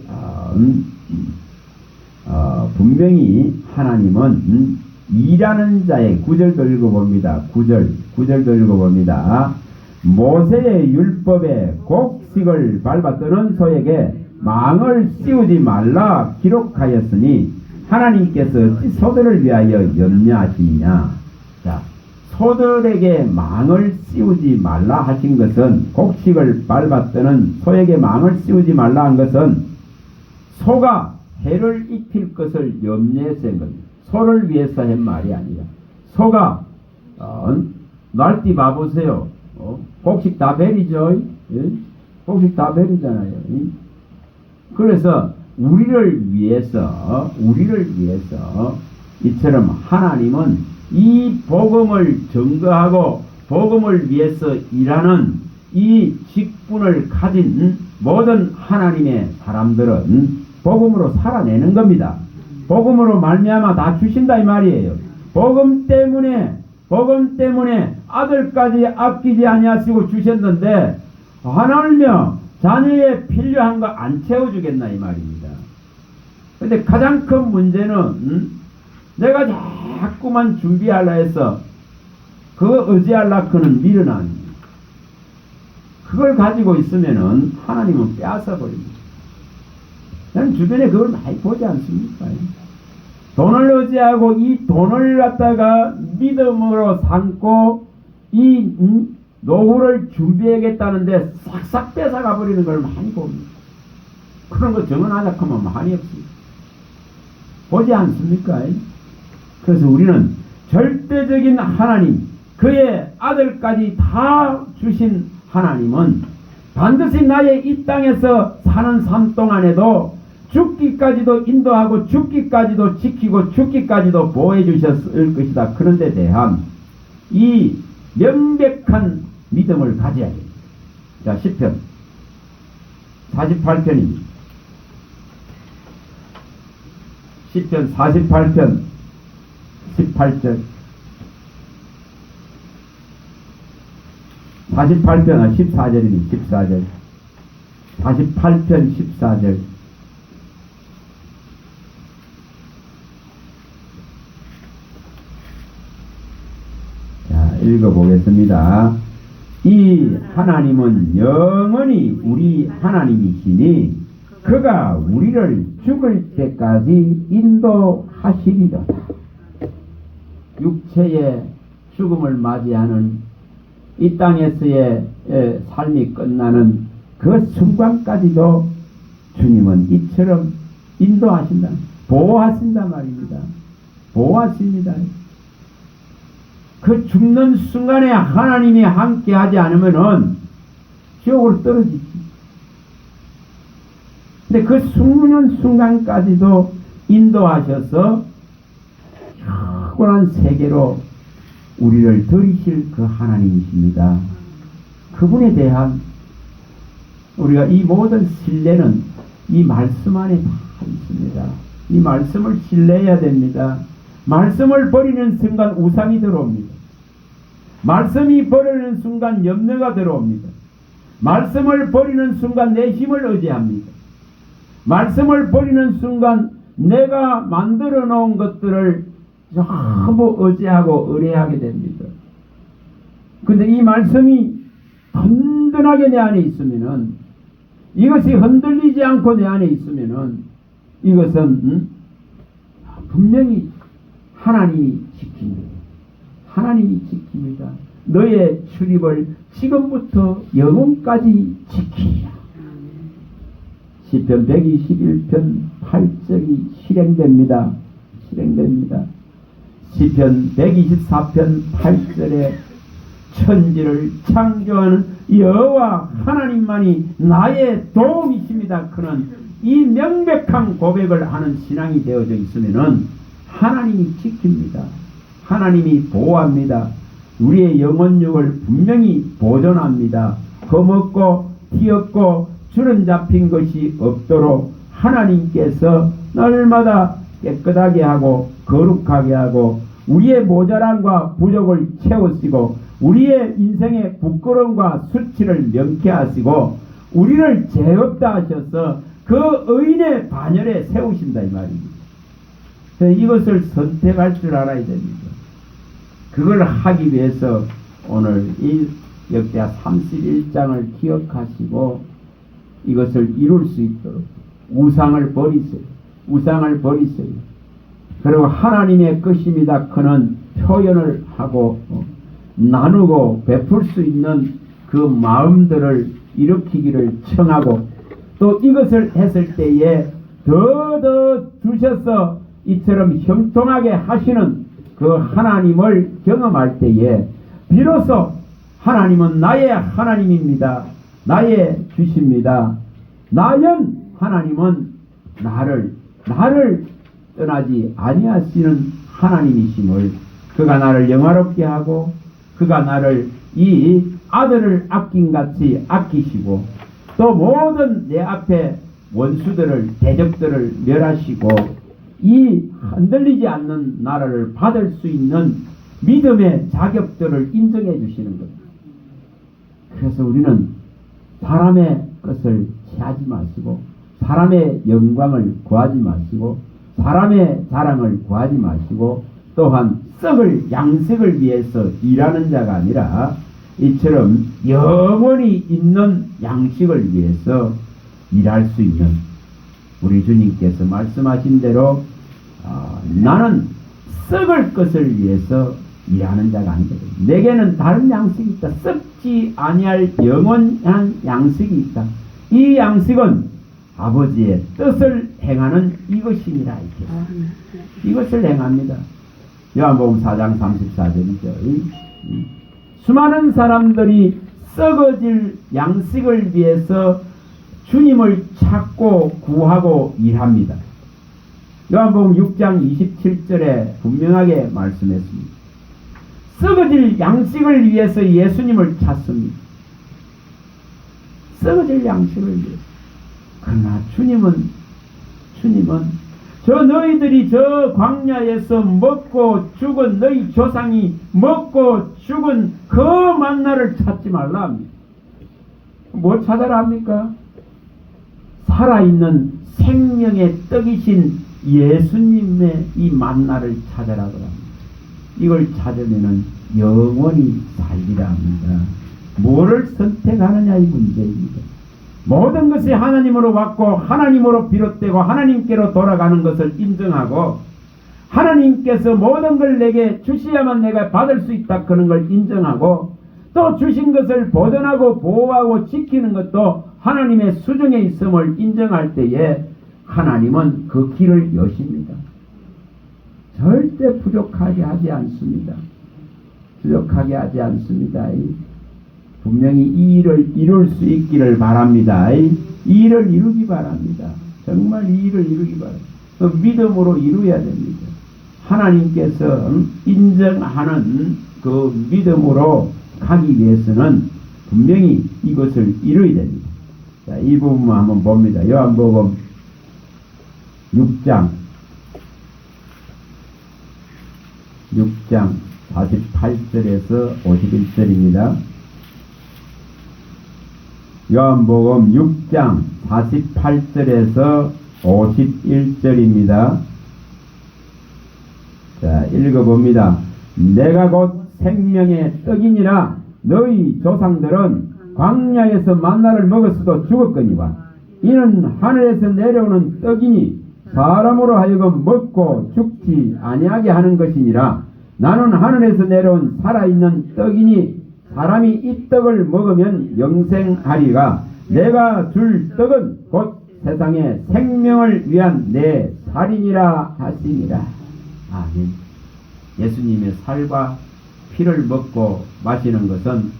분명히 하나님은 일하는 자의 9절도 읽어봅니다. 9절도 읽어봅니다. 모세의 율법에 곡식을 밟아 뜨는 소에게 망을 씌우지 말라 기록하였으니 하나님께서 어찌 소들을 위하여 염려하시느냐. 자, 소들에게 망을 씌우지 말라 하신 것은, 곡식을 밟아 뜨는 소에게 망을 씌우지 말라 한 것은 소가 해를 입힐 것을 염려해서 한 겁니다. 소를 위해서 한 말이 아니라, 소가 날띠 봐보세요. 곡식 다 베리죠. 예? 곡식 다 베리잖아요. 그래서 우리를 위해서 이처럼 하나님은 이 복음을 증거하고 복음을 위해서 일하는 이 직분을 가진 모든 하나님의 사람들은 복음으로 살아내는 겁니다. 복음으로 말미암아 다 주신다 이 말이에요. 복음 때문에 아들까지 아끼지 아니하시고 주셨는데 하나님이여 자녀의 필요한 거 안 채워주겠나 이 말입니다. 근데 가장 큰 문제는 내가 자꾸만 준비하려 해서 그거 의지하려고는 미련한, 그걸 가지고 있으면은 하나님은 빼앗아 버립니다. 저는 주변에 그걸 많이 보지 않습니까? 돈을 의지하고 이 돈을 갖다가 믿음으로 삼고 이 노후를 준비하겠다는데 싹싹 뺏어가 버리는 걸 많이 봅니다. 그런 거 정언하자 하면 많이 없습니다. 보지 않습니까? 그래서 우리는 절대적인 하나님, 그의 아들까지 다 주신 하나님은 반드시 나의 이 땅에서 사는 삶 동안에도 죽기까지도 인도하고 죽기까지도 지키고 죽기까지도 보호해 주셨을 것이다. 그런 데 대한 이 명백한 믿음을 가져야 됩니다. 자, 10편 48편입니다. 10편 48편 18절 48편 14절입니다. 14절 48편 14절 자, 읽어보겠습니다. 이 하나님은 영원히 우리 하나님이시니 그가 우리를 죽을 때까지 인도하시리로다. 육체의 죽음을 맞이하는 이 땅에서의 삶이 끝나는 그 순간까지도 주님은 이처럼 인도하신다, 보호하신단 말입니다. 보호하십니다. 그 죽는 순간에 하나님이 함께 하지 않으면은 지옥으로 떨어지지. 근데 그 죽는 순간까지도 인도하셔서 영원한 세계로 우리를 들이실 그 하나님이십니다. 그분에 대한 우리가 이 모든 신뢰는 이 말씀 안에 다 있습니다. 이 말씀을 신뢰해야 됩니다. 말씀을 버리는 순간 우상이 들어옵니다. 말씀이 버리는 순간 염려가 들어옵니다. 말씀을 버리는 순간 내 힘을 의지합니다. 말씀을 버리는 순간 내가 만들어 놓은 것들을 전부 의지하고 의뢰하게 됩니다. 근데 이 말씀이 든든하게 내 안에 있으면은, 이것이 흔들리지 않고 내 안에 있으면은 이것은 분명히 하나님이 지킵니다. 하나님이 지킵니다. 너의 출입을 지금부터 영원까지 지키리라. 시편 121편 8절이 실행됩니다. 실행됩니다. 시편 124편 8절에 천지를 창조하는 여호와 하나님만이 나의 도움이십니다. 그는 이 명백한 고백을 하는 신앙이 되어져 있으면은 하나님이 지킵니다. 하나님이 보호합니다. 우리의 영혼육을 분명히 보존합니다. 거먹고 튀었고 주름 잡힌 것이 없도록 하나님께서 날마다 깨끗하게 하고 거룩하게 하고 우리의 모자람과 부족을 채우시고 우리의 인생의 부끄러움과 수치를 명쾌하시고 우리를 죄 없다 하셔서 그 의인의 반열에 세우신다 이 말입니다. 이것을 선택할 줄 알아야 됩니다. 그걸 하기 위해서 오늘 이 역대하 31장을 기억하시고 이것을 이룰 수 있도록 우상을 버리세요. 우상을 버리세요. 그리고 하나님의 것입니다. 그는 표현을 하고 나누고 베풀 수 있는 그 마음들을 일으키기를 청하고 또 이것을 했을 때에 더 주셔서 이처럼 형통하게 하시는 그 하나님을 경험할 때에 비로소 하나님은 나의 하나님입니다. 나의 주십니다. 나연 하나님은 나를 떠나지 아니하시는 하나님이심을 그가 나를 영화롭게 하고 그가 나를 이 아들을 아낀같이 아끼시고 또 모든 내 앞에 원수들을 대적들을 멸하시고 이 흔들리지 않는 나라를 받을 수 있는 믿음의 자격들을 인정해 주시는 겁니다. 그래서 우리는 사람의 것을 취하지 마시고 사람의 영광을 구하지 마시고 사람의 자랑을 구하지 마시고 또한 썩을 양식을 위해서 일하는 자가 아니라 이처럼 영원히 있는 양식을 위해서 일할 수 있는 우리 주님께서 말씀하신 대로 나는 썩을 것을 위해서 일하는 자가 아니거든. 내게는 다른 양식이 있다. 썩지 아니할 영원한 양식이 있다. 이 양식은 아버지의 뜻을 행하는 이것이니라. 이것을 행합니다. 요한복음 4장 34절이죠. 수많은 사람들이 썩어질 양식을 위해서 주님을 찾고 구하고 일합니다. 요한복음 6장 27절에 분명하게 말씀했습니다. 썩어질 양식을 위해서 예수님을 찾습니다. 썩어질 양식을 위해서. 그러나 주님은 저 너희들이 저 광야에서 먹고 죽은 너희 조상이 먹고 죽은 그 만나를 찾지 말라 합니다. 뭐 찾아라 합니까? 살아있는 생명의 떡이신 예수님의 이 만나를 찾아라고 합니다. 이걸 찾으면은 영원히 살리라 합니다. 뭐를 선택하느냐 이 문제입니다. 모든 것이 하나님으로 왔고 하나님으로 비롯되고 하나님께로 돌아가는 것을 인정하고 하나님께서 모든 걸 내게 주셔야만 내가 받을 수 있다 그런 걸 인정하고 또 주신 것을 보존하고 보호하고 지키는 것도 하나님의 수중에 있음을 인정할 때에 하나님은 그 길을 여십니다. 절대 부족하게 하지 않습니다. 부족하게 하지 않습니다. 분명히 이 일을 이룰 수 있기를 바랍니다. 이 일을 이루기 바랍니다. 정말 이 일을 이루기 바랍니다. 그 믿음으로 이루어야 됩니다. 하나님께서 인정하는 그 믿음으로 가기 위해서는 분명히 이것을 이루어야 됩니다. 자, 이 부분만 한번 봅니다. 요한복음 6장 48절에서 51절입니다. 요한복음 6장 48절에서 51절입니다. 자, 읽어봅니다. 내가 곧 생명의 떡이니라. 너희 조상들은 광야에서 만나를 먹었어도 죽었거니와 이는 하늘에서 내려오는 떡이니 사람으로 하여금 먹고 죽지 아니하게 하는 것이니라. 나는 하늘에서 내려온 살아있는 떡이니 사람이 이 떡을 먹으면 영생하리가 내가 줄 떡은 곧 세상의 생명을 위한 내 살이니라 하시니라. 아멘. 예수님의 살과 피를 먹고 마시는 것은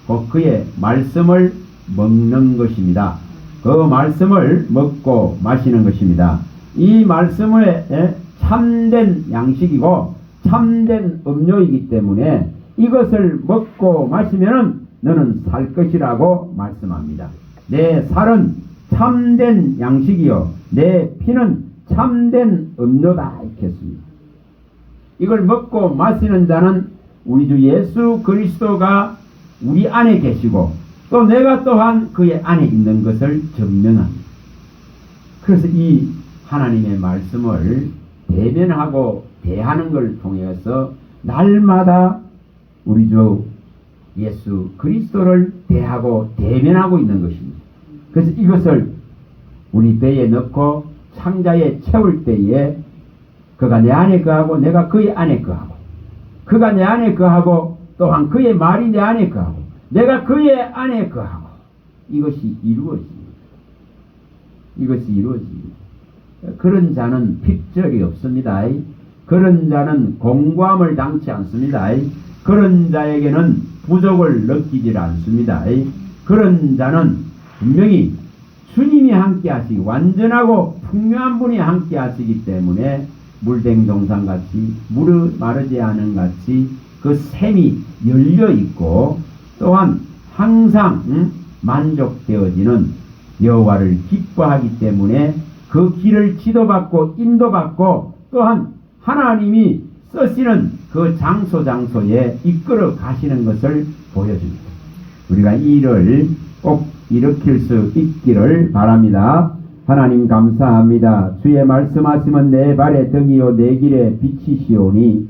곧 그의 말씀을 먹는 것입니다. 그 말씀을 먹고 마시는 것입니다. 이 말씀의 참된 양식이고 참된 음료이기 때문에 이것을 먹고 마시면은 너는 살 것이라고 말씀합니다. 내 살은 참된 양식이요 내 피는 참된 음료다 이렇게 했습니다. 이걸 먹고 마시는 자는 우리 주 예수 그리스도가 우리 안에 계시고 또 내가 또한 그의 안에 있는 것을 증명합니다. 그래서 이 하나님의 말씀을 대면하고 대하는 것을 통해서 날마다 우리 주 예수 그리스도를 대하고 대면하고 있는 것입니다. 그래서 이것을 우리 배에 넣고 창자에 채울 때에 그가 내 안에 거하고 내가 그의 안에 거하고 그가 내 안에 거하고 또한 그의 말이 내 안에 거하고 내가 그의 안에 거하고 이것이 이루어집니다. 이것이 이루어집니다. 그런 자는 핍절이 없습니다. 그런 자는 공고함을 당치 않습니다. 그런 자에게는 부족을 느끼질 않습니다. 그런 자는 분명히 주님이 함께 하시기 완전하고 풍요한 분이 함께 하시기 때문에 물된 동산같이 물을 마르지 않은 같이 그 샘이 열려 있고 또한 항상 만족되어지는 여호와를 기뻐하기 때문에 그 길을 지도받고 인도받고 또한 하나님이 쓰시는 그 장소에 이끌어 가시는 것을 보여줍니다. 우리가 이 일을 꼭 일으킬 수 있기를 바랍니다. 하나님 감사합니다. 주의 말씀하시면 내 발의 등이요 내 길에 빛이시오니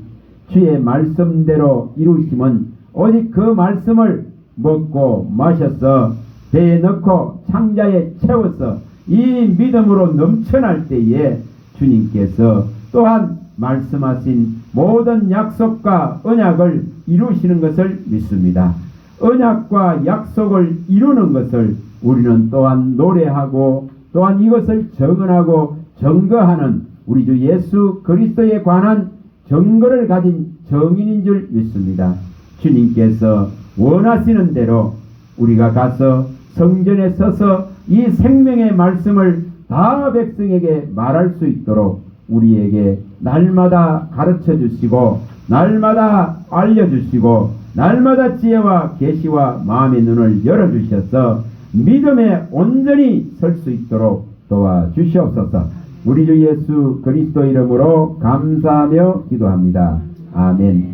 주의 말씀대로 이루시면 오직 그 말씀을 먹고 마셔서 배에 넣고 창자에 채워서 이 믿음으로 넘쳐날 때에 주님께서 또한 말씀하신 모든 약속과 언약을 이루시는 것을 믿습니다. 언약과 약속을 이루는 것을 우리는 또한 노래하고 또한 이것을 정언하고 증거하는 우리 주 예수 그리스도에 관한 증거를 가진 정인인 줄 믿습니다. 주님께서 원하시는 대로 우리가 가서 성전에 서서 이 생명의 말씀을 다 백성에게 말할 수 있도록 우리에게 날마다 가르쳐 주시고 날마다 알려주시고 날마다 지혜와 계시와 마음의 눈을 열어주셔서 믿음에 온전히 설 수 있도록 도와주시옵소서. 우리 주 예수 그리스도 이름으로 감사하며 기도합니다. 아멘.